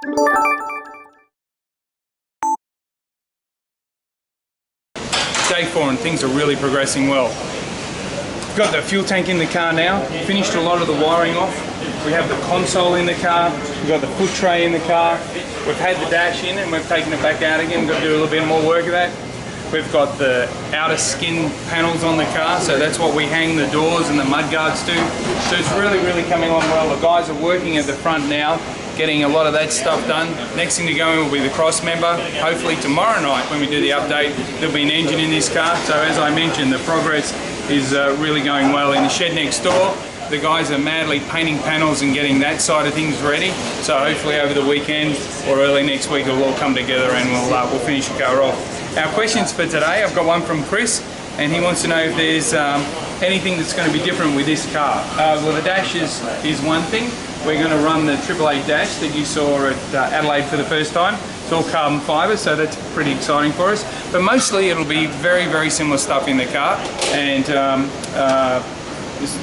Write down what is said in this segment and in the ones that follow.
Day 4 and things are really progressing well. Got the fuel tank in the car now, finished a lot of the wiring off. We have the console in the car, we've got the foot tray in the car, we've had the dash in and we've taken it back out again. We've got to do a little bit more work of that. We've got the outer skin panels on the car, so that's what we hang the doors and the mud guards to. So it's really coming along well. The guys are working at the front now, getting a lot of that stuff done. Next thing to go in will be the cross member. Hopefully tomorrow night when we do the update, there'll be an engine in this car. So as I mentioned, the progress is really going well. In the shed next door, the guys are madly painting panels and getting that side of things ready. So hopefully over the weekend or early next week it'll all come together and we'll finish the car off. Our questions for today, I've got one from Chris, and he wants to know if there's anything that's going to be different with this car. Well, the dash is one thing. We're going to run the AAA dash that you saw at Adelaide for the first time. It's all carbon fibre, so that's pretty exciting for us. But mostly it'll be very similar stuff in the car, and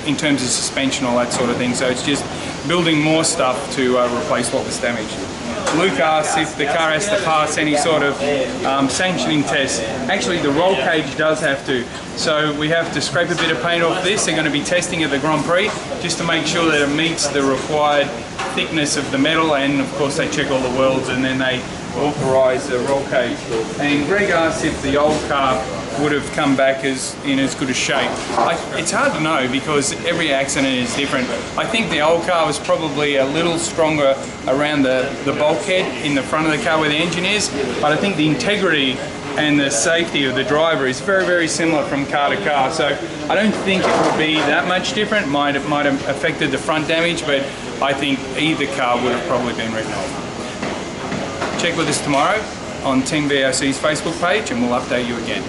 in terms of suspension, all that sort of thing. So it's just building more stuff to replace what was damaged. Luke asks if the car has to pass any sort of sanctioning test. Actually, the roll cage does have to. So we have to scrape a bit of paint off this. They're going to be testing at the Grand Prix just to make sure that it meets the required thickness of the metal, and of course they check all the welds and then they authorise the roll cage. And Greg asks if the old car would have come back in as good a shape. It's hard to know because every accident is different. I think the old car was probably a little stronger around the bulkhead in the front of the car where the engine is, but I think the integrity and the safety of the driver is very similar from car to car. So I don't think it would be that much different. Might have affected the front damage, but I think either car would have probably been written off. Check with us tomorrow on Team BOC's Facebook page and we'll update you again.